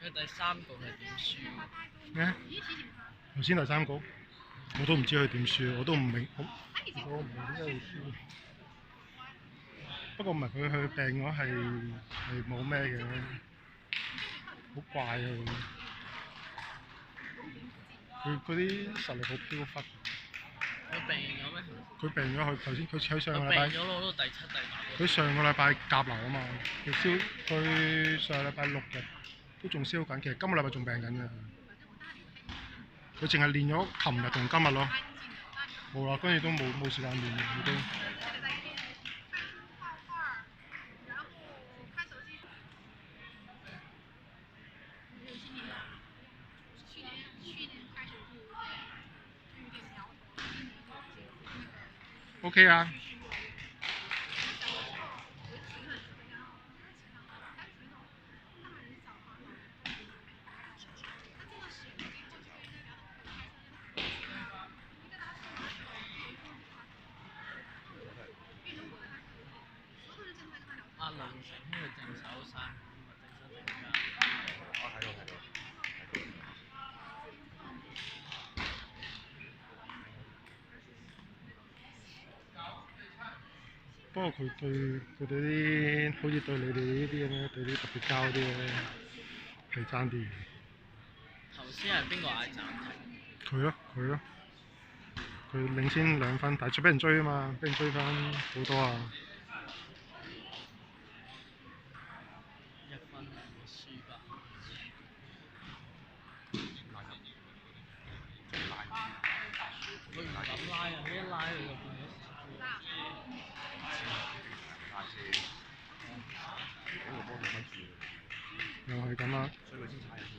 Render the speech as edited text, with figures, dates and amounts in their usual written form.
佢第三局係點輸？咩？頭先第三局我都唔知佢點輸，我都唔明，我唔明點解會輸。不過唔係佢病咗係冇咩嘅，好怪啊佢嗰啲實力好飄忽。佢病咗咩？佢病咗，佢頭先佢上個禮佢拜，病咗攞到第七、第八。佢上個禮拜甲流啊嘛，佢上個禮拜6日都仲燒緊，其實今個禮拜仲病緊嘅。佢淨係練咗琴日同今日咯，冇啦，跟住都冇時間練亦都。OK 啊。阿梁成喺度正手山，正手定價。我睇到。不過佢對啲好似對你哋呢啲咁樣對啲特別膠啲咧係爭啲。頭先係邊個嗌暫停？佢咯，佢領先2分，但係俾人追啊嘛，俾人追翻好多啊。1分冇輸吧？佢唔敢拉啊！佢一拉佢就變咗。又係咁啦。所以佢先踩人。